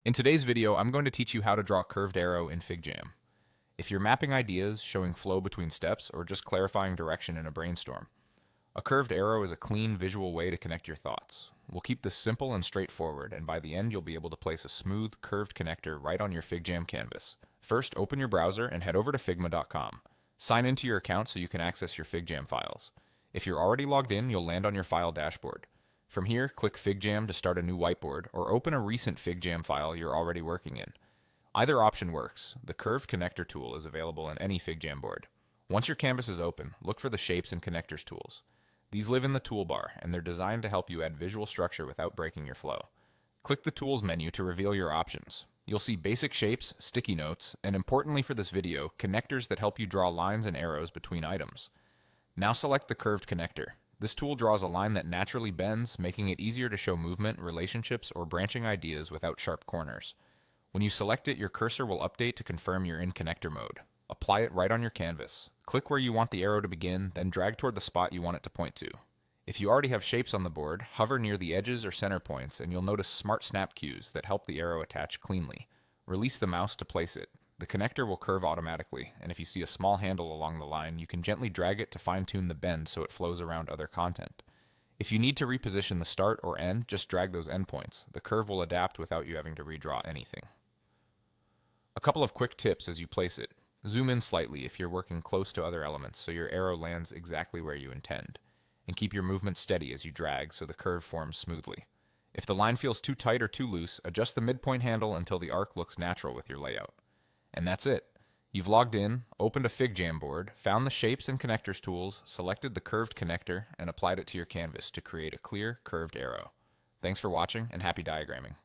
In today's video, I'm going to teach you how to draw a curved arrow in FigJam. If you're mapping ideas, showing flow between steps, or just clarifying direction in a brainstorm, a curved arrow is a clean visual way to connect your thoughts. We'll keep this simple and straightforward, and by the end you'll be able to place a smooth, curved connector right on your FigJam canvas. First, open your browser and head over to figma.com. Sign into your account so you can access your FigJam files. If you're already logged in, you'll land on your file dashboard. From here, click FigJam to start a new whiteboard, or open a recent FigJam file you're already working in. Either option works. The Curved Connector tool is available in any FigJam board. Once your canvas is open, look for the Shapes and Connectors tools. These live in the toolbar, and they're designed to help you add visual structure without breaking your flow. Click the Tools menu to reveal your options. You'll see basic shapes, sticky notes, and importantly for this video, connectors that help you draw lines and arrows between items. Now select the Curved Connector. This tool draws a line that naturally bends, making it easier to show movement, relationships, or branching ideas without sharp corners. When you select it, your cursor will update to confirm you're in connector mode. Apply it right on your canvas. Click where you want the arrow to begin, then drag toward the spot you want it to point to. If you already have shapes on the board, hover near the edges or center points, and you'll notice smart snap cues that help the arrow attach cleanly. Release the mouse to place it. The connector will curve automatically, and if you see a small handle along the line, you can gently drag it to fine-tune the bend so it flows around other content. If you need to reposition the start or end, just drag those endpoints. The curve will adapt without you having to redraw anything. A couple of quick tips as you place it. Zoom in slightly if you're working close to other elements so your arrow lands exactly where you intend. And keep your movement steady as you drag so the curve forms smoothly. If the line feels too tight or too loose, adjust the midpoint handle until the arc looks natural with your layout. And that's it. You've logged in, opened a FigJam board, found the Shapes and Connectors tools, selected the curved connector, and applied it to your canvas to create a clear, curved arrow. Thanks for watching, and happy diagramming.